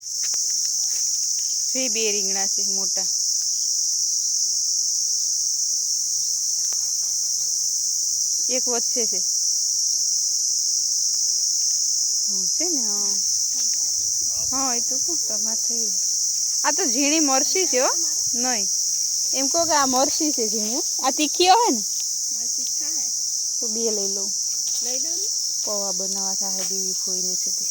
જે બે રીંગણા છે મોટા. એક વચ્ચે છે. છે ને હા હા એ તો કહું તમારે થઈ. આ તો ઝીણી મરસી છે હો નહીં એમ કહો કે આ મરસી છે ઝીણી. આ તીખી હોય ને તો બે લઈ લઉં. પૌવા બનાવવા થાય દીવી ફોઈને છે તે.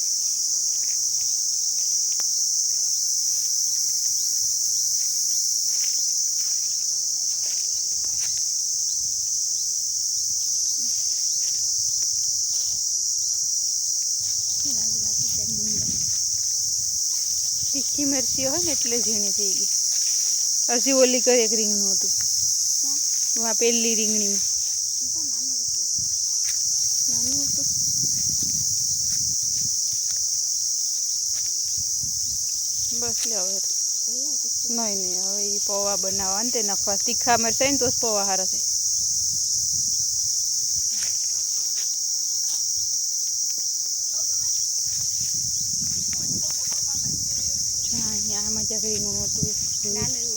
તીખી મરચી હોય ને એટલે ઝીણી થઈ ગઈ. હજી ઓલી કરે એક રીંગણું હતું વાં પેલી રીંગણી નાનું હતું. બસ લે હવે નહીં નહીં હવે એ પૌવા બનાવવા ને તે નખવા તીખા મરચાં ને તો જ પૌવા સારા થાય. આમાં જ્યાં રીંગણું હતું નાનું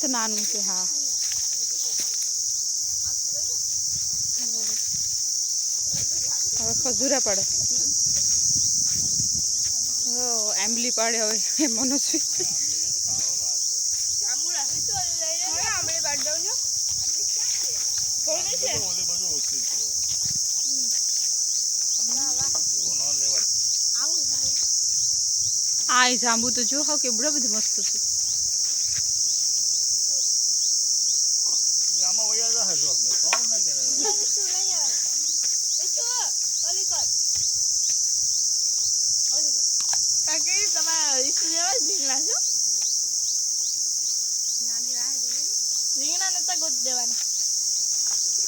તો નાનું છે હા. હવે ખજૂરા પડે આંબલી પાડે હવે મનોજ આ જાંબુ તો જો હા કે બડા બધું મસ્ત છે.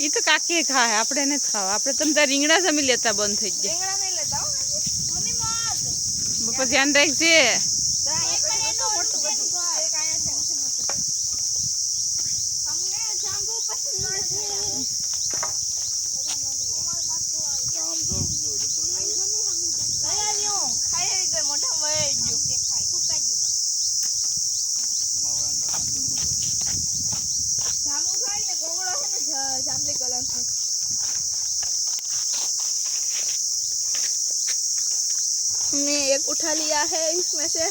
એ તો કાકી ખાય આપણે નથી ખાવા. આપણે તમે ત્યાં રીંગણા જમી લેતા બંધ થઈ જાય. બપોર ધ્યાન રાખજે. हमने एक उठा लिया है इसमें से